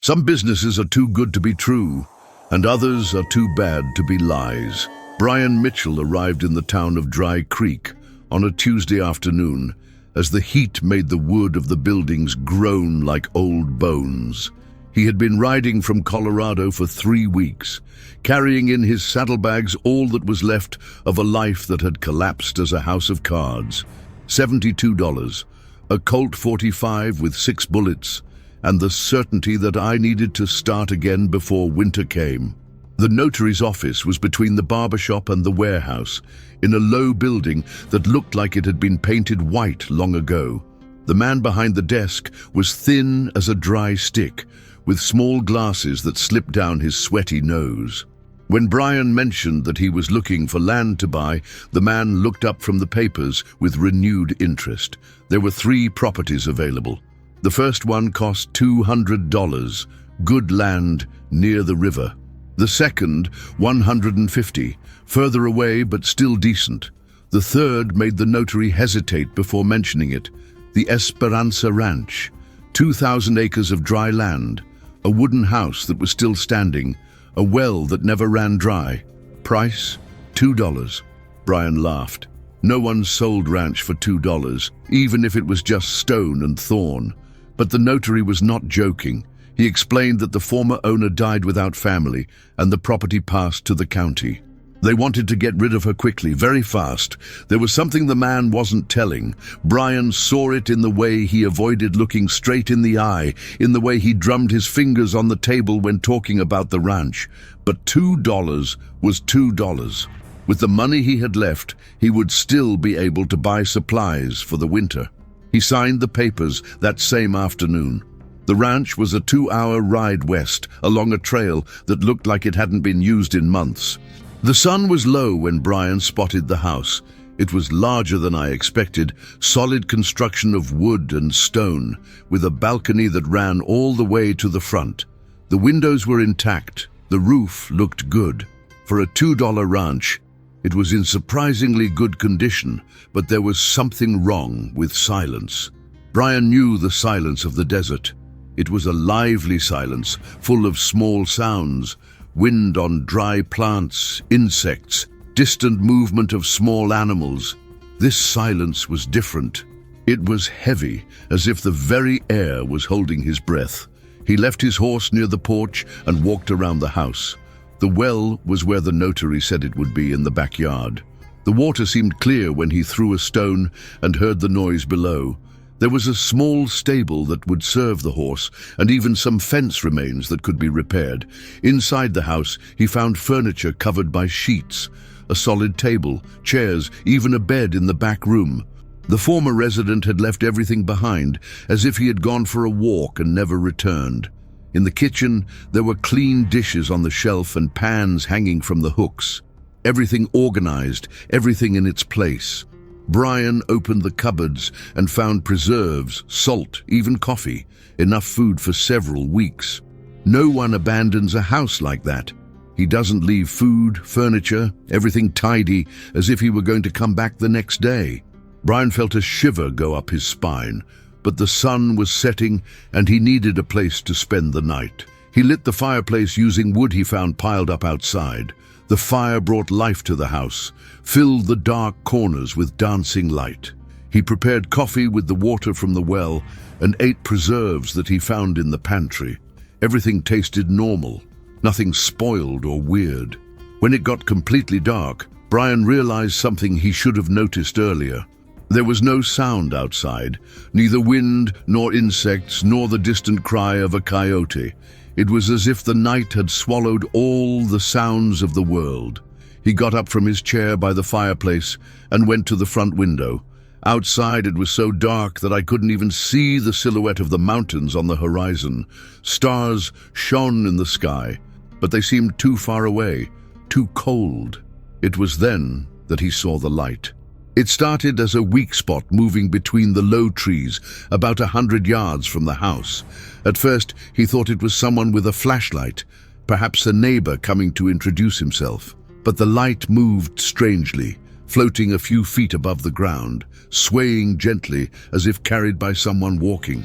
Some businesses are too good to be true, and others are too bad to be lies. Brian Mitchell arrived in the town of Dry Creek on a Tuesday afternoon as the heat made the wood of the buildings groan like old bones. He had been riding from Colorado for 3 weeks, carrying in his saddlebags all that was left of a life that had collapsed as a house of cards. $72, a Colt 45 with 6 bullets, and the certainty that I needed to start again before winter came. The notary's office was between the barbershop and the warehouse, in a low building that looked like it had been painted white long ago. The man behind the desk was thin as a dry stick, with small glasses that slipped down his sweaty nose. When Brian mentioned that he was looking for land to buy, the man looked up from the papers with renewed interest. There were 3 properties available. The first one cost $200, good land near the river. The second, $150, further away but still decent. The third made the notary hesitate before mentioning it. The Esperanza Ranch, 2,000 acres of dry land, a wooden house that was still standing, a well that never ran dry. Price, $2. Brian laughed. No one sold ranch for $2, even if it was just stone and thorn. But the notary was not joking. He explained that the former owner died without family, and the property passed to the county. They wanted to get rid of her quickly, very fast. There was something the man wasn't telling. Brian saw it in the way he avoided looking straight in the eye, in the way he drummed his fingers on the table when talking about the ranch. But $2 was $2. With the money he had left, he would still be able to buy supplies for the winter. He signed the papers that same afternoon. The ranch was a 2-hour ride west, along a trail that looked like it hadn't been used in months. The sun was low when Brian spotted the house. It was larger than I expected, solid construction of wood and stone, with a balcony that ran all the way to the front. The windows were intact, the roof looked good. For a $2 ranch, it was in surprisingly good condition, but there was something wrong with silence. Brian knew the silence of the desert. It was a lively silence, full of small sounds, wind on dry plants, insects, distant movement of small animals. This silence was different. It was heavy, as if the very air was holding his breath. He left his horse near the porch and walked around the house. The well was where the notary said it would be, in the backyard. The water seemed clear when he threw a stone and heard the noise below. There was a small stable that would serve the horse, and even some fence remains that could be repaired. Inside the house, he found furniture covered by sheets, a solid table, chairs, even a bed in the back room. The former resident had left everything behind, as if he had gone for a walk and never returned. In the kitchen, there were clean dishes on the shelf and pans hanging from the hooks. Everything organized, everything in its place. Brian opened the cupboards and found preserves, salt, even coffee, enough food for several weeks. No one abandons a house like that. He doesn't leave food, furniture, everything tidy, as if he were going to come back the next day. Brian felt a shiver go up his spine. But the sun was setting and he needed a place to spend the night. He lit the fireplace using wood he found piled up outside. The fire brought life to the house, filled the dark corners with dancing light. He prepared coffee with the water from the well and ate preserves that he found in the pantry. Everything tasted normal, nothing spoiled or weird. When it got completely dark, Brian realized something he should have noticed earlier. There was no sound outside, neither wind nor insects nor the distant cry of a coyote. It was as if the night had swallowed all the sounds of the world. He got up from his chair by the fireplace and went to the front window. Outside it was so dark that I couldn't even see the silhouette of the mountains on the horizon. Stars shone in the sky, but they seemed too far away, too cold. It was then that he saw the light. It started as a weak spot moving between the low trees, about 100 yards from the house. At first, he thought it was someone with a flashlight, perhaps a neighbor coming to introduce himself. But the light moved strangely, floating a few feet above the ground, swaying gently as if carried by someone walking.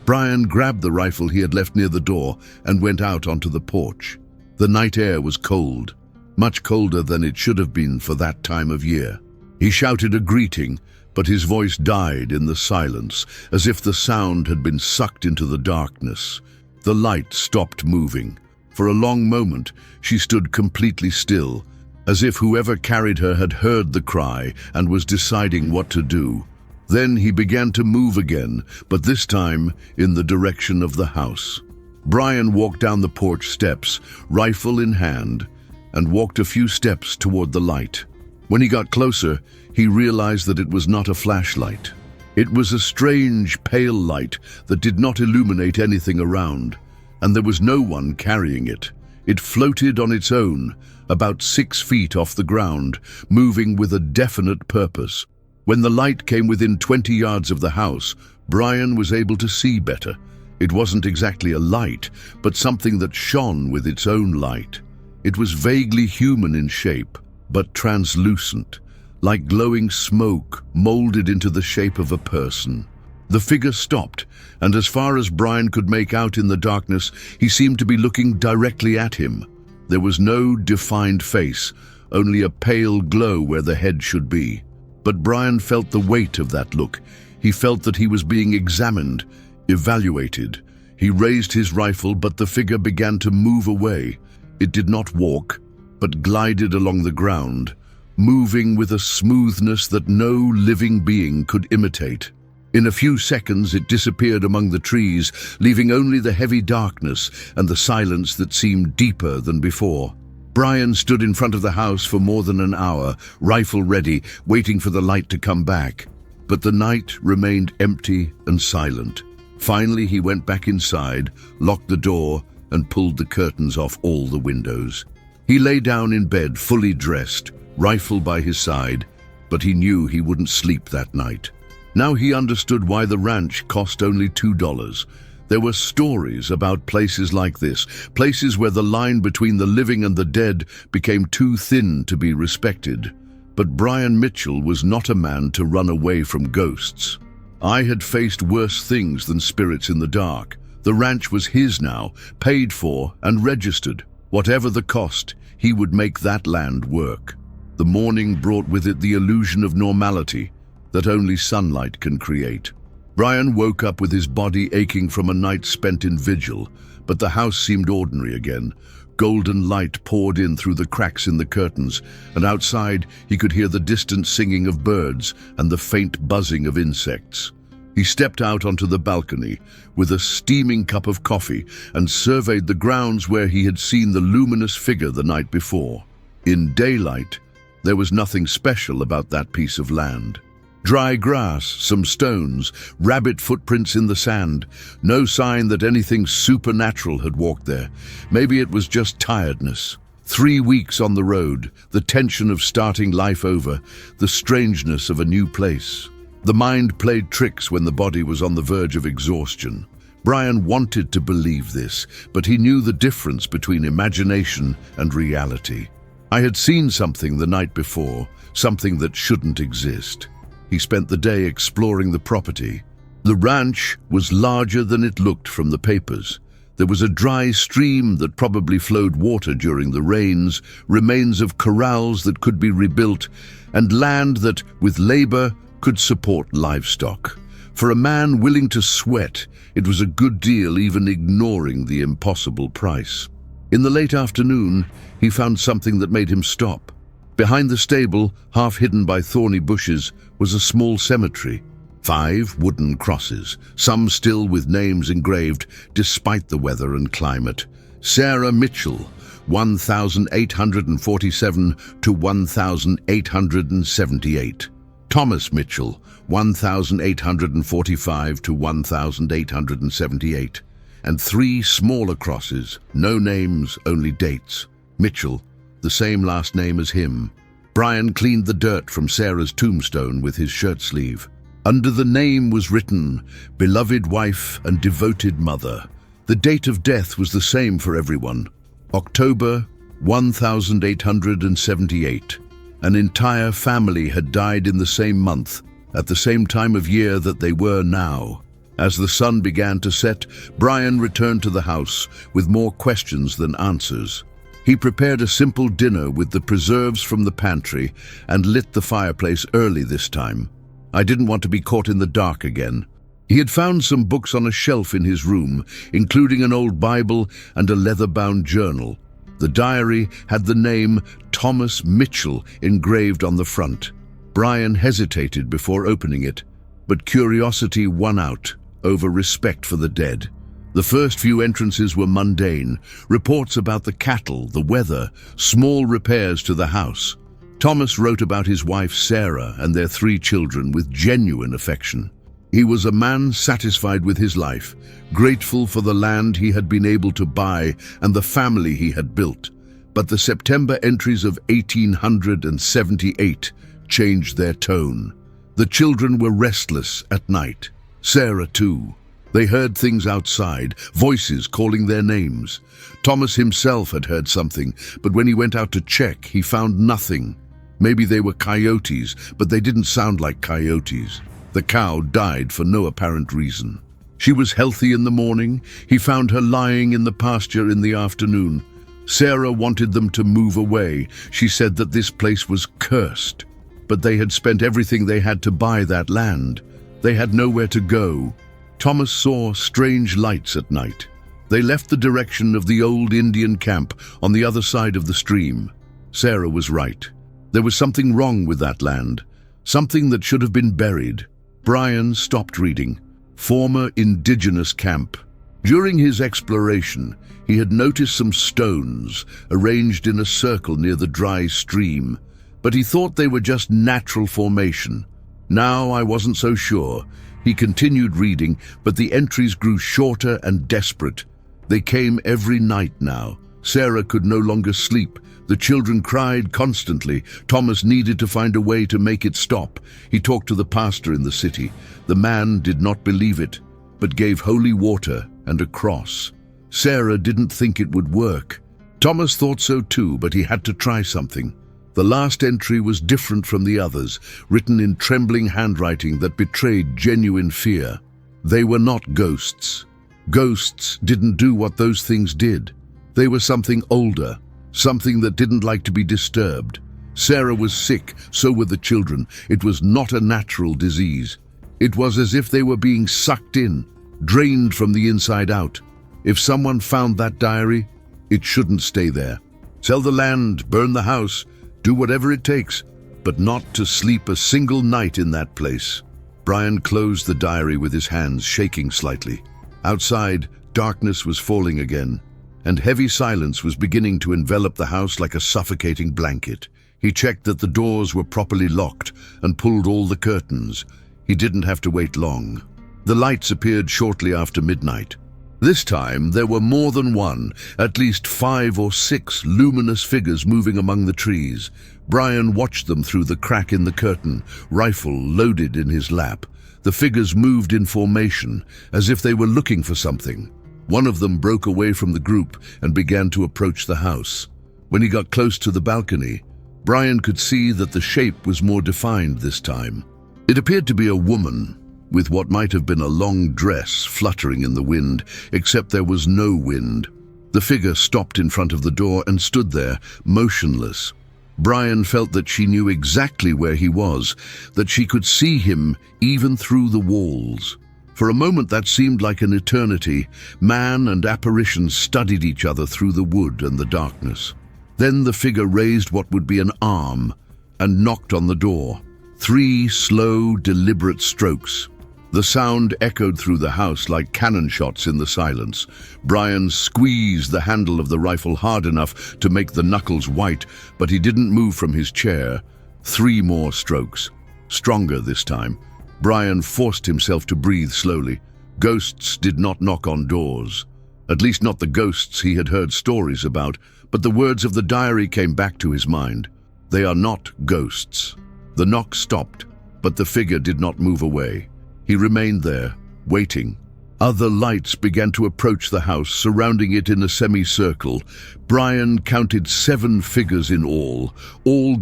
Brian grabbed the rifle he had left near the door and went out onto the porch. The night air was cold, much colder than it should have been for that time of year. He shouted a greeting, but his voice died in the silence, as if the sound had been sucked into the darkness. The light stopped moving. For a long moment, she stood completely still, as if whoever carried her had heard the cry and was deciding what to do. Then he began to move again, but this time in the direction of the house. Brian walked down the porch steps, rifle in hand, and walked a few steps toward the light. When he got closer, he realized that it was not a flashlight. It was a strange, pale light that did not illuminate anything around, and there was no one carrying it. It floated on its own, about 6 feet off the ground, moving with a definite purpose. When the light came within 20 yards of the house, Brian was able to see better. It wasn't exactly a light, but something that shone with its own light. It was vaguely human in shape, but translucent, like glowing smoke molded into the shape of a person. The figure stopped, and as far as Brian could make out in the darkness, he seemed to be looking directly at him. There was no defined face, only a pale glow where the head should be. But Brian felt the weight of that look. He felt that he was being examined, evaluated. He raised his rifle, but the figure began to move away. It did not walk, but glided along the ground, moving with a smoothness that no living being could imitate. In a few seconds, it disappeared among the trees, leaving only the heavy darkness and the silence that seemed deeper than before. Brian stood in front of the house for more than an hour, rifle ready, waiting for the light to come back. But the night remained empty and silent. Finally, he went back inside, locked the door, and pulled the curtains off all the windows. He lay down in bed, fully dressed, rifle by his side, but he knew he wouldn't sleep that night. Now he understood why the ranch cost only $2. There were stories about places like this, places where the line between the living and the dead became too thin to be respected. But Brian Mitchell was not a man to run away from ghosts. I had faced worse things than spirits in the dark. The ranch was his now, paid for and registered. Whatever the cost, he would make that land work. The morning brought with it the illusion of normality that only sunlight can create. Brian woke up with his body aching from a night spent in vigil, but the house seemed ordinary again. Golden light poured in through the cracks in the curtains, and outside he could hear the distant singing of birds and the faint buzzing of insects. He stepped out onto the balcony with a steaming cup of coffee and surveyed the grounds where he had seen the luminous figure the night before. In daylight, there was nothing special about that piece of land. Dry grass, some stones, rabbit footprints in the sand. No sign that anything supernatural had walked there. Maybe it was just tiredness. 3 weeks on the road, the tension of starting life over, the strangeness of a new place. The mind played tricks when the body was on the verge of exhaustion. Brian wanted to believe this, but he knew the difference between imagination and reality. I had seen something the night before, something that shouldn't exist. He spent the day exploring the property. The ranch was larger than it looked from the papers. There was a dry stream that probably flowed water during the rains, remains of corrals that could be rebuilt, and land that, with labor, could support livestock. For a man willing to sweat, it was a good deal, even ignoring the impossible price. In the late afternoon, he found something that made him stop. Behind the stable, half hidden by thorny bushes, was a small cemetery. 5 wooden crosses, some still with names engraved despite the weather and climate. Sarah Mitchell, 1847 to 1878. Thomas Mitchell, 1845 to 1878. And 3 smaller crosses, no names, only dates. Mitchell, the same last name as him. Brian cleaned the dirt from Sarah's tombstone with his shirt sleeve. Under the name was written, "Beloved wife and devoted mother." The date of death was the same for everyone, October 1878. An entire family had died in the same month, at the same time of year that they were now. As the sun began to set, Brian returned to the house with more questions than answers. He prepared a simple dinner with the preserves from the pantry and lit the fireplace early this time. I didn't want to be caught in the dark again. He had found some books on a shelf in his room, including an old Bible and a leather-bound journal. The diary had the name Thomas Mitchell engraved on the front. Brian hesitated before opening it, but curiosity won out over respect for the dead. The first few entrances were mundane, reports about the cattle, the weather, small repairs to the house. Thomas wrote about his wife Sarah and their 3 children with genuine affection. He was a man satisfied with his life, grateful for the land he had been able to buy and the family he had built. But the September entries of 1878 changed their tone. The children were restless at night. Sarah too. They heard things outside, voices calling their names. Thomas himself had heard something, but when he went out to check, he found nothing. Maybe they were coyotes, but they didn't sound like coyotes. The cow died for no apparent reason. She was healthy in the morning. He found her lying in the pasture in the afternoon. Sarah wanted them to move away. She said that this place was cursed. But they had spent everything they had to buy that land. They had nowhere to go. Thomas saw strange lights at night. They left the direction of the old Indian camp on the other side of the stream. Sarah was right. There was something wrong with that land, something that should have been buried. Brian stopped reading. Former indigenous camp. During his exploration, he had noticed some stones arranged in a circle near the dry stream, but he thought they were just natural formation. Now I wasn't so sure. He continued reading, but the entries grew shorter and desperate. They came every night now. Sarah could no longer sleep. The children cried constantly. Thomas needed to find a way to make it stop. He talked to the pastor in the city. The man did not believe it, but gave holy water and a cross. Sarah didn't think it would work. Thomas thought so too, but he had to try something. The last entry was different from the others, written in trembling handwriting that betrayed genuine fear. They were not ghosts. Ghosts didn't do what those things did. They were something older, something that didn't like to be disturbed. Sarah was sick, so were the children. It was not a natural disease. It was as if they were being sucked in, drained from the inside out. If someone found that diary, it shouldn't stay there. Sell the land, burn the house, do whatever it takes, but not to sleep a single night in that place. Brian closed the diary with his hands shaking slightly. Outside, darkness was falling again, and heavy silence was beginning to envelop the house like a suffocating blanket. He checked that the doors were properly locked and pulled all the curtains. He didn't have to wait long. The lights appeared shortly after midnight. This time there were more than one, at least 5 or 6 luminous figures moving among the trees. Brian watched them through the crack in the curtain, rifle loaded in his lap. The figures moved in formation, as if they were looking for something. One of them broke away from the group and began to approach the house. When he got close to the balcony, Brian could see that the shape was more defined this time. It appeared to be a woman, with what might have been a long dress fluttering in the wind, except there was no wind. The figure stopped in front of the door and stood there, motionless. Brian felt that she knew exactly where he was, that she could see him even through the walls. For a moment that seemed like an eternity. Man and apparition studied each other through the wood and the darkness. Then the figure raised what would be an arm and knocked on the door. 3 slow, deliberate strokes. The sound echoed through the house like cannon shots in the silence. Brian squeezed the handle of the rifle hard enough to make the knuckles white, but he didn't move from his chair. 3 more strokes. Stronger this time. Brian forced himself to breathe slowly. Ghosts did not knock on doors. At least not the ghosts he had heard stories about, but the words of the diary came back to his mind. They are not ghosts. The knock stopped, but the figure did not move away. He remained there, waiting. Other lights began to approach the house, surrounding it in a semicircle. Brian counted 7 figures in all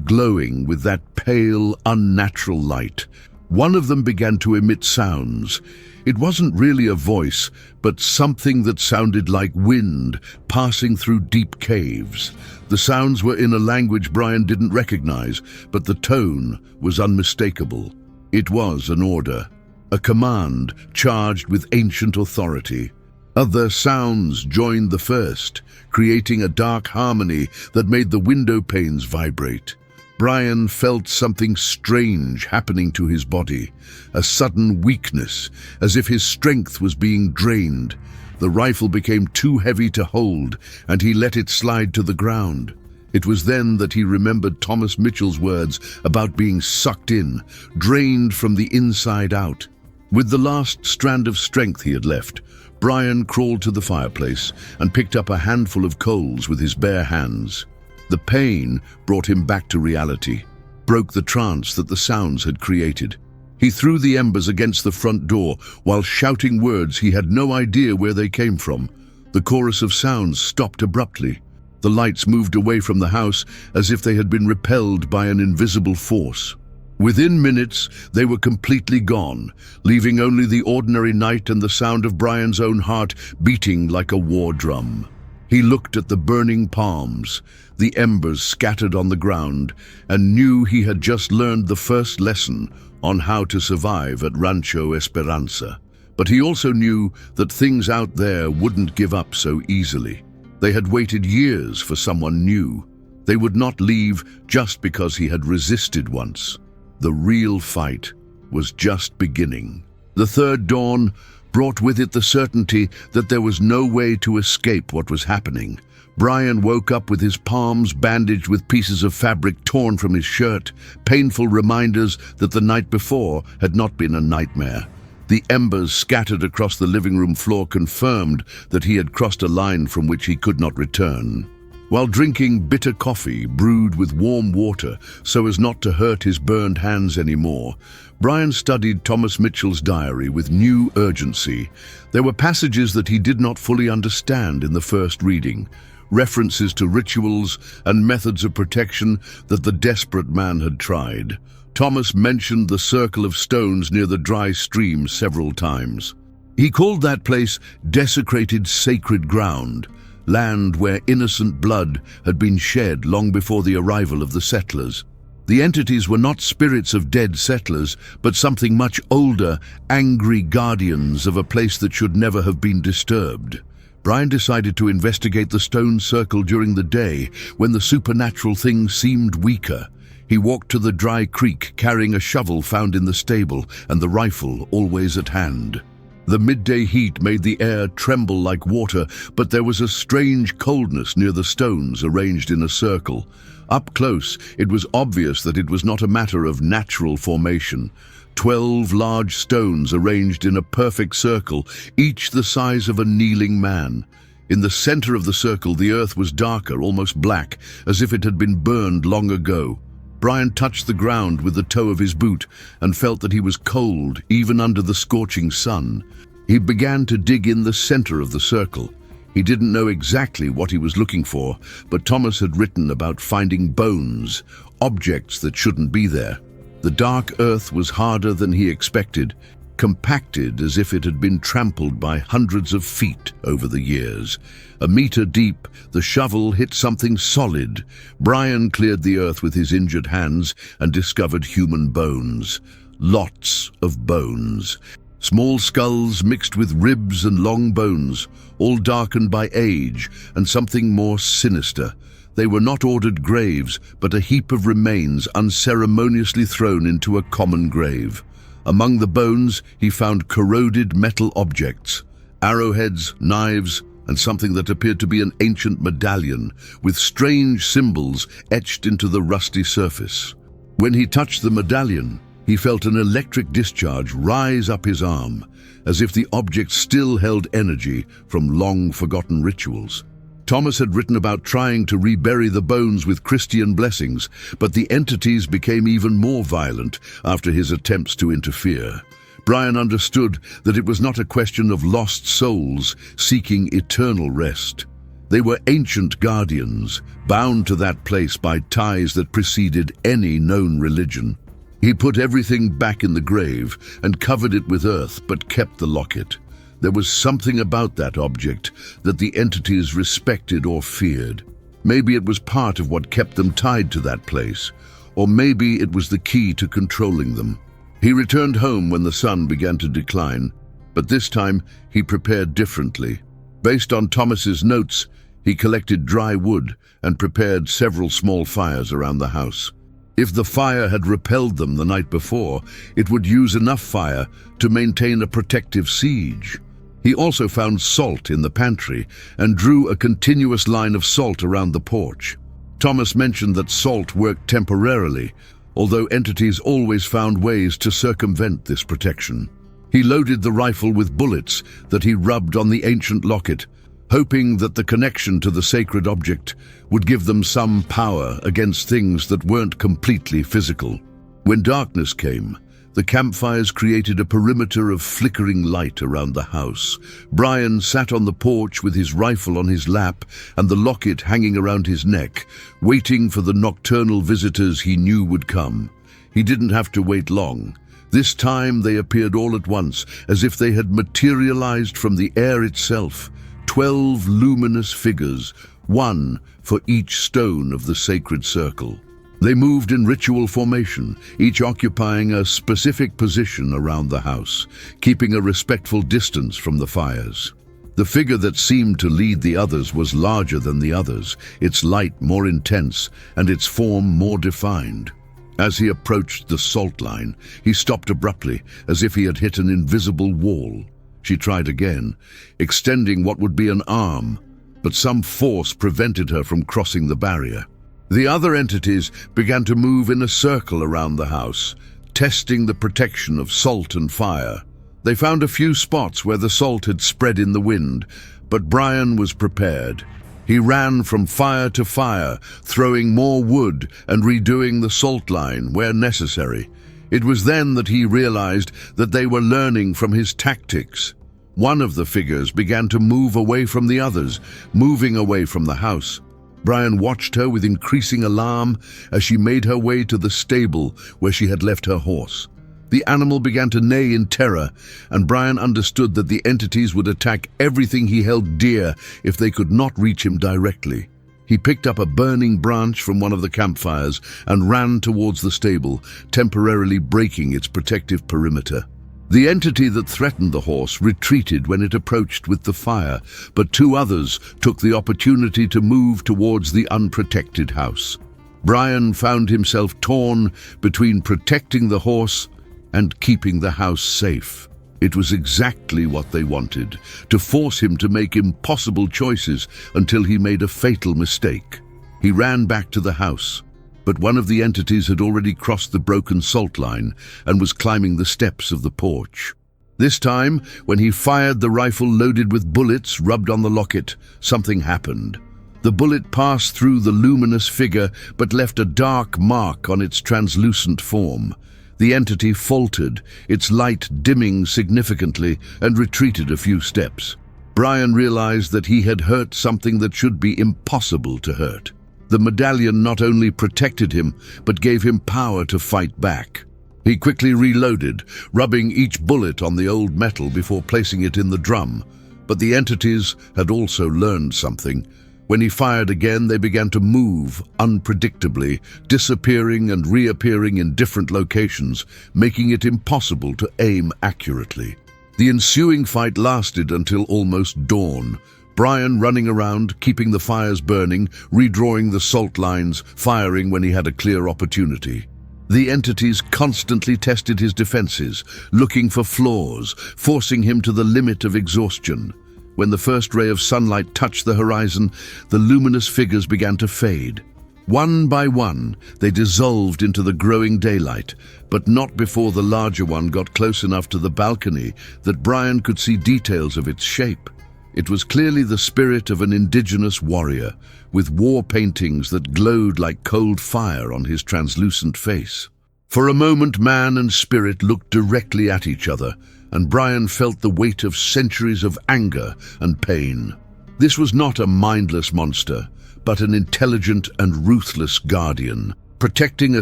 glowing with that pale, unnatural light. One of them began to emit sounds. It wasn't really a voice, but something that sounded like wind passing through deep caves. The sounds were in a language Brian didn't recognize, but the tone was unmistakable. It was an order, a command charged with ancient authority. Other sounds joined the first, creating a dark harmony that made the window panes vibrate. Brian felt something strange happening to his body, a sudden weakness, as if his strength was being drained. The rifle became too heavy to hold, and he let it slide to the ground. It was then that he remembered Thomas Mitchell's words about being sucked in, drained from the inside out. With the last strand of strength he had left, Brian crawled to the fireplace and picked up a handful of coals with his bare hands. The pain brought him back to reality, broke the trance that the sounds had created. He threw the embers against the front door while shouting words he had no idea where they came from. The chorus of sounds stopped abruptly. The lights moved away from the house as if they had been repelled by an invisible force. Within minutes, they were completely gone, leaving only the ordinary night and the sound of Brian's own heart beating like a war drum. He looked at the burning palms, the embers scattered on the ground, and knew he had just learned the first lesson on how to survive at Rancho Esperanza. But he also knew that things out there wouldn't give up so easily. They had waited years for someone new. They would not leave just because he had resisted once. The real fight was just beginning. The third dawn brought with it the certainty that there was no way to escape what was happening. Brian woke up with his palms bandaged with pieces of fabric torn from his shirt, painful reminders that the night before had not been a nightmare. The embers scattered across the living room floor confirmed that he had crossed a line from which he could not return. While drinking bitter coffee brewed with warm water so as not to hurt his burned hands anymore, Brian studied Thomas Mitchell's diary with new urgency. There were passages that he did not fully understand in the first reading, references to rituals and methods of protection that the desperate man had tried. Thomas mentioned the circle of stones near the dry stream several times. He called that place desecrated sacred ground, land where innocent blood had been shed long before the arrival of the settlers. The entities were not spirits of dead settlers, but something much older, angry guardians of a place that should never have been disturbed. Brian decided to investigate the stone circle during the day when the supernatural thing seemed weaker. He walked to the dry creek carrying a shovel found in the stable and the rifle always at hand. The midday heat made the air tremble like water, but there was a strange coldness near the stones arranged in a circle. Up close, it was obvious that it was not a matter of natural formation. 12 large stones arranged in a perfect circle, each the size of a kneeling man. In the center of the circle, the earth was darker, almost black, as if it had been burned long ago. Brian touched the ground with the toe of his boot and felt that he was cold, even under the scorching sun. He began to dig in the center of the circle. He didn't know exactly what he was looking for, but Thomas had written about finding bones, objects that shouldn't be there. The dark earth was harder than he expected, compacted as if it had been trampled by hundreds of feet over the years. A meter deep, the shovel hit something solid. Brian cleared the earth with his injured hands and discovered human bones. Lots of bones. Small skulls mixed with ribs and long bones, all darkened by age and something more sinister. They were not ordered graves, but a heap of remains unceremoniously thrown into a common grave. Among the bones, he found corroded metal objects, arrowheads, knives, and something that appeared to be an ancient medallion with strange symbols etched into the rusty surface. When he touched the medallion, he felt an electric discharge rise up his arm, as if the object still held energy from long-forgotten rituals. Thomas had written about trying to rebury the bones with Christian blessings, but the entities became even more violent after his attempts to interfere. Brian understood that it was not a question of lost souls seeking eternal rest. They were ancient guardians, bound to that place by ties that preceded any known religion. He put everything back in the grave and covered it with earth, but kept the locket. There was something about that object that the entities respected or feared. Maybe it was part of what kept them tied to that place, or maybe it was the key to controlling them. He returned home when the sun began to decline, but this time he prepared differently. Based on Thomas's notes, he collected dry wood and prepared several small fires around the house. If the fire had repelled them the night before, it would use enough fire to maintain a protective siege. He also found salt in the pantry and drew a continuous line of salt around the porch. Thomas mentioned that salt worked temporarily, although entities always found ways to circumvent this protection. He loaded the rifle with bullets that he rubbed on the ancient locket, hoping that the connection to the sacred object would give them some power against things that weren't completely physical. When darkness came, the campfires created a perimeter of flickering light around the house. Brian sat on the porch with his rifle on his lap and the locket hanging around his neck, waiting for the nocturnal visitors he knew would come. He didn't have to wait long. This time they appeared all at once, as if they had materialized from the air itself. 12 luminous figures, one for each stone of the sacred circle. They moved in ritual formation, each occupying a specific position around the house, keeping a respectful distance from the fires. The figure that seemed to lead the others was larger than the others, its light more intense and its form more defined. As he approached the salt line, he stopped abruptly, as if he had hit an invisible wall. She tried again, extending what would be an arm, but some force prevented her from crossing the barrier. The other entities began to move in a circle around the house, testing the protection of salt and fire. They found a few spots where the salt had spread in the wind, but Brian was prepared. He ran from fire to fire, throwing more wood and redoing the salt line where necessary. It was then that he realized that they were learning from his tactics. One of the figures began to move away from the others, moving away from the house. Brian watched her with increasing alarm as she made her way to the stable where she had left her horse. The animal began to neigh in terror, and Brian understood that the entities would attack everything he held dear if they could not reach him directly. He picked up a burning branch from one of the campfires and ran towards the stable, temporarily breaking its protective perimeter. The entity that threatened the horse retreated when it approached with the fire, but two others took the opportunity to move towards the unprotected house. Brian found himself torn between protecting the horse and keeping the house safe. It was exactly what they wanted, to force him to make impossible choices until he made a fatal mistake. He ran back to the house, but one of the entities had already crossed the broken salt line and was climbing the steps of the porch. This time, when he fired the rifle loaded with bullets rubbed on the locket, something happened. The bullet passed through the luminous figure but left a dark mark on its translucent form. The entity faltered, its light dimming significantly, and retreated a few steps. Brian realized that he had hurt something that should be impossible to hurt. The medallion not only protected him, but gave him power to fight back. He quickly reloaded, rubbing each bullet on the old metal before placing it in the drum. But the entities had also learned something. When he fired again, they began to move unpredictably, disappearing and reappearing in different locations, making it impossible to aim accurately. The ensuing fight lasted until almost dawn. Brian running around, keeping the fires burning, redrawing the salt lines, firing when he had a clear opportunity. The entities constantly tested his defenses, looking for flaws, forcing him to the limit of exhaustion. When the first ray of sunlight touched the horizon, the luminous figures began to fade. One by one, they dissolved into the growing daylight, but not before the larger one got close enough to the balcony that Brian could see details of its shape. It was clearly the spirit of an indigenous warrior, with war paintings that glowed like cold fire on his translucent face. For a moment, man and spirit looked directly at each other, and Brian felt the weight of centuries of anger and pain. This was not a mindless monster, but an intelligent and ruthless guardian. Protecting a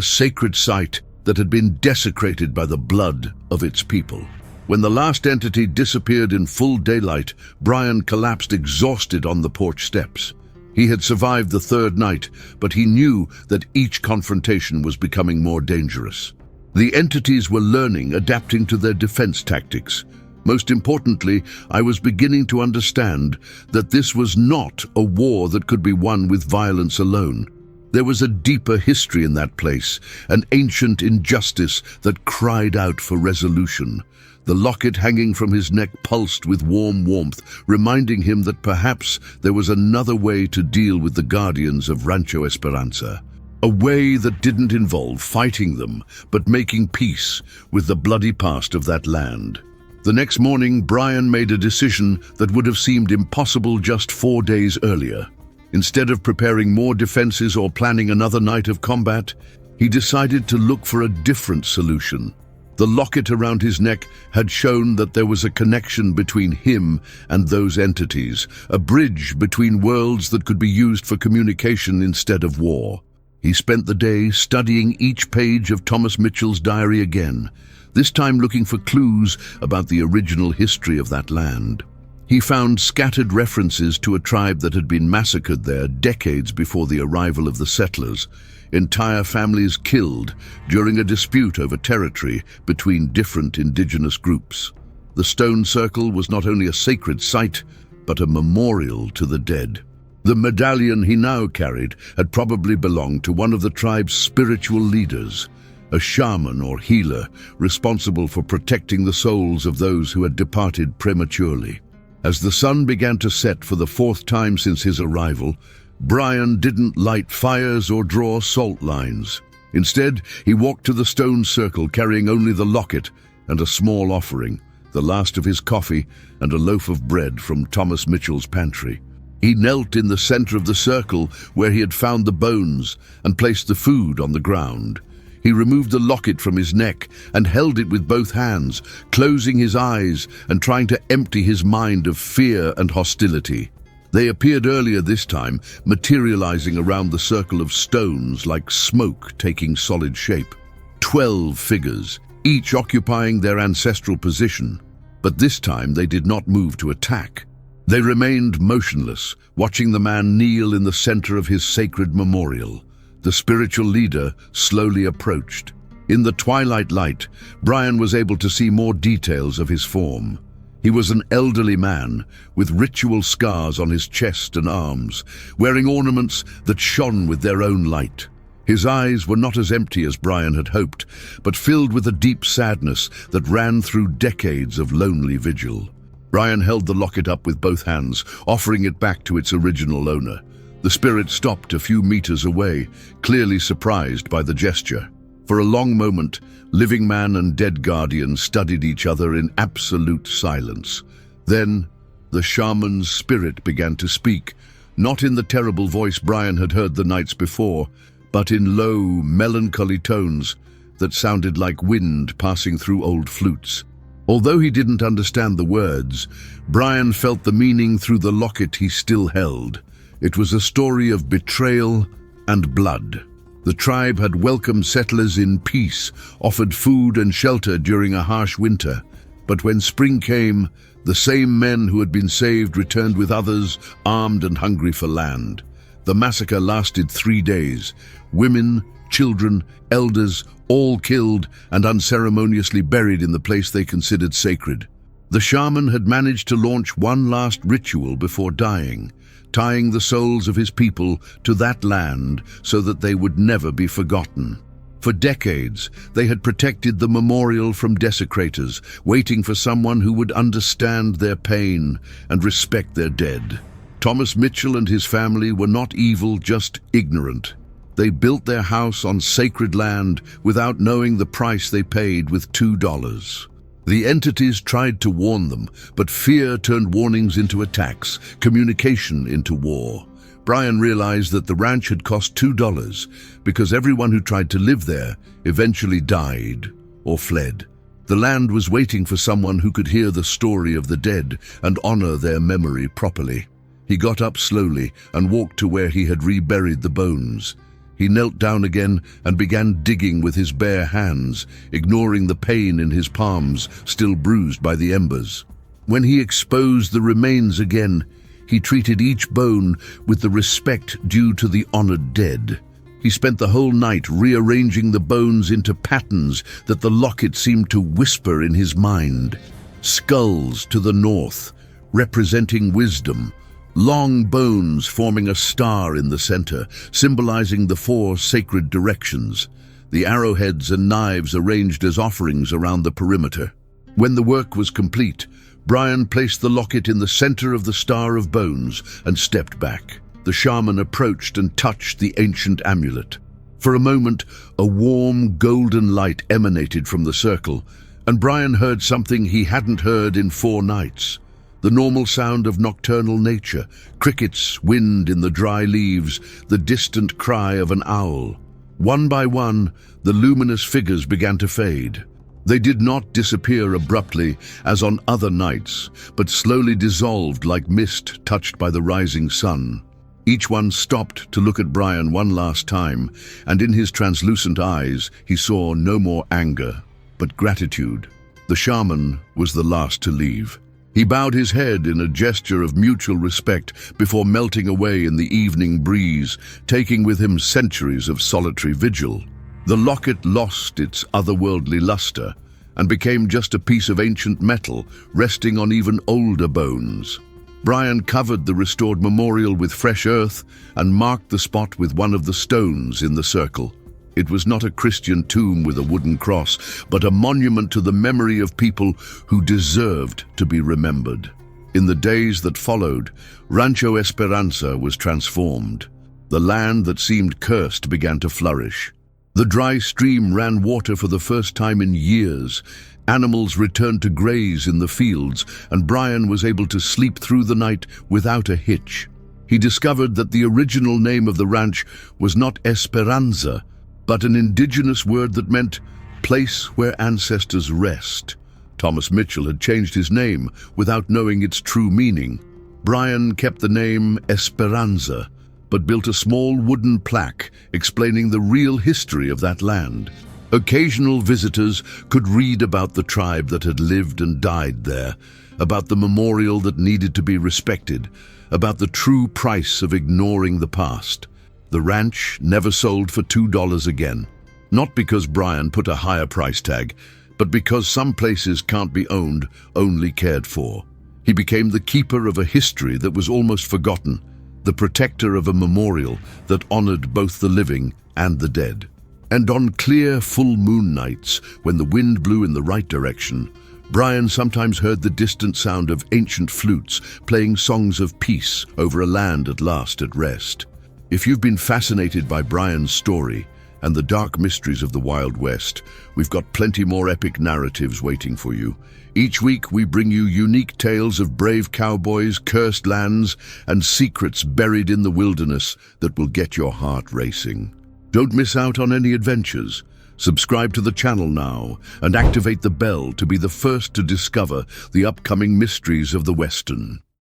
sacred site, that had been desecrated by the blood of its people. When the last entity disappeared in full daylight, Brian collapsed exhausted on the porch steps. He had survived the third night, but he knew that each confrontation was becoming more dangerous. The entities were learning, adapting to their defense tactics. Most importantly, I was beginning to understand that this was not a war that could be won with violence alone. There was a deeper history in that place, an ancient injustice that cried out for resolution. The locket hanging from his neck pulsed with warm warmth, reminding him that perhaps there was another way to deal with the guardians of Rancho Esperanza. A way that didn't involve fighting them, but making peace with the bloody past of that land. The next morning, Brian made a decision that would have seemed impossible just 4 days earlier. Instead of preparing more defenses or planning another night of combat, he decided to look for a different solution. The locket around his neck had shown that there was a connection between him and those entities, a bridge between worlds that could be used for communication instead of war. He spent the day studying each page of Thomas Mitchell's diary again, this time looking for clues about the original history of that land. He found scattered references to a tribe that had been massacred there decades before the arrival of the settlers, entire families killed during a dispute over territory between different indigenous groups. The stone circle was not only a sacred site, but a memorial to the dead. The medallion he now carried had probably belonged to one of the tribe's spiritual leaders, a shaman or healer responsible for protecting the souls of those who had departed prematurely. As the sun began to set for the 4th time since his arrival, Brian didn't light fires or draw salt lines. Instead, he walked to the stone circle carrying only the locket and a small offering, the last of his coffee and a loaf of bread from Thomas Mitchell's pantry. He knelt in the center of the circle where he had found the bones and placed the food on the ground. He removed the locket from his neck and held it with both hands, closing his eyes and trying to empty his mind of fear and hostility. They appeared earlier this time, materializing around the circle of stones like smoke taking solid shape. 12 figures, each occupying their ancestral position. But this time they did not move to attack. They remained motionless, watching the man kneel in the center of his sacred memorial. The spiritual leader slowly approached. In the twilight light, Brian was able to see more details of his form. He was an elderly man with ritual scars on his chest and arms, wearing ornaments that shone with their own light. His eyes were not as empty as Brian had hoped, but filled with a deep sadness that ran through decades of lonely vigil. Brian held the locket up with both hands, offering it back to its original owner. The spirit stopped a few meters away, clearly surprised by the gesture. For a long moment, living man and dead guardian studied each other in absolute silence. Then, the shaman's spirit began to speak, not in the terrible voice Brian had heard the nights before, but in low, melancholy tones that sounded like wind passing through old flutes. Although he didn't understand the words, Brian felt the meaning through the locket he still held. It was a story of betrayal and blood. The tribe had welcomed settlers in peace, offered food and shelter during a harsh winter. But when spring came, the same men who had been saved returned with others, armed and hungry for land. The massacre lasted 3 days. Women, children, elders, all killed and unceremoniously buried in the place they considered sacred. The shaman had managed to launch one last ritual before dying, tying the souls of his people to that land so that they would never be forgotten. For decades, they had protected the memorial from desecrators, waiting for someone who would understand their pain and respect their dead. Thomas Mitchell and his family were not evil, just ignorant. They built their house on sacred land without knowing the price they paid with $2. The entities tried to warn them, but fear turned warnings into attacks, communication into war. Brian realized that the ranch had cost $2 because everyone who tried to live there eventually died or fled. The land was waiting for someone who could hear the story of the dead and honor their memory properly. He got up slowly and walked to where he had reburied the bones. He knelt down again and began digging with his bare hands, ignoring the pain in his palms, still bruised by the embers. When he exposed the remains again, he treated each bone with the respect due to the honored dead. He spent the whole night rearranging the bones into patterns that the locket seemed to whisper in his mind. Skulls to the north, representing wisdom. Long bones forming a star in the center, symbolizing the 4 sacred directions. The arrowheads and knives arranged as offerings around the perimeter. When the work was complete, Brian placed the locket in the center of the Star of Bones and stepped back. The shaman approached and touched the ancient amulet. For a moment, a warm, golden light emanated from the circle, and Brian heard something he hadn't heard in 4 nights. The normal sound of nocturnal nature, crickets, wind in the dry leaves, the distant cry of an owl. One by one, the luminous figures began to fade. They did not disappear abruptly as on other nights, but slowly dissolved like mist touched by the rising sun. Each one stopped to look at Brian one last time, and in his translucent eyes he saw no more anger, but gratitude. The shaman was the last to leave. He bowed his head in a gesture of mutual respect before melting away in the evening breeze, taking with him centuries of solitary vigil. The locket lost its otherworldly luster and became just a piece of ancient metal resting on even older bones. Brian covered the restored memorial with fresh earth and marked the spot with one of the stones in the circle. It was not a Christian tomb with a wooden cross, but a monument to the memory of people who deserved to be remembered. In the days that followed, Rancho Esperanza was transformed. The land that seemed cursed began to flourish. The dry stream ran water for the first time in years. Animals returned to graze in the fields, and Brian was able to sleep through the night without a hitch. He discovered that the original name of the ranch was not Esperanza, but an indigenous word that meant place where ancestors rest. Thomas Mitchell had changed his name without knowing its true meaning. Brian kept the name Esperanza, but built a small wooden plaque explaining the real history of that land. Occasional visitors could read about the tribe that had lived and died there, about the memorial that needed to be respected, about the true price of ignoring the past. The ranch never sold for $2 again. Not because Brian put a higher price tag, but because some places can't be owned, only cared for. He became the keeper of a history that was almost forgotten, the protector of a memorial that honored both the living and the dead. And on clear full moon nights, when the wind blew in the right direction, Brian sometimes heard the distant sound of ancient flutes playing songs of peace over a land at last at rest. If you've been fascinated by Brian's story and the dark mysteries of the Wild West, we've got plenty more epic narratives waiting for you. Each week we bring you unique tales of brave cowboys, cursed lands, and secrets buried in the wilderness that will get your heart racing. Don't miss out on any adventures. Subscribe to the channel now and activate the bell to be the first to discover the upcoming mysteries of the Western.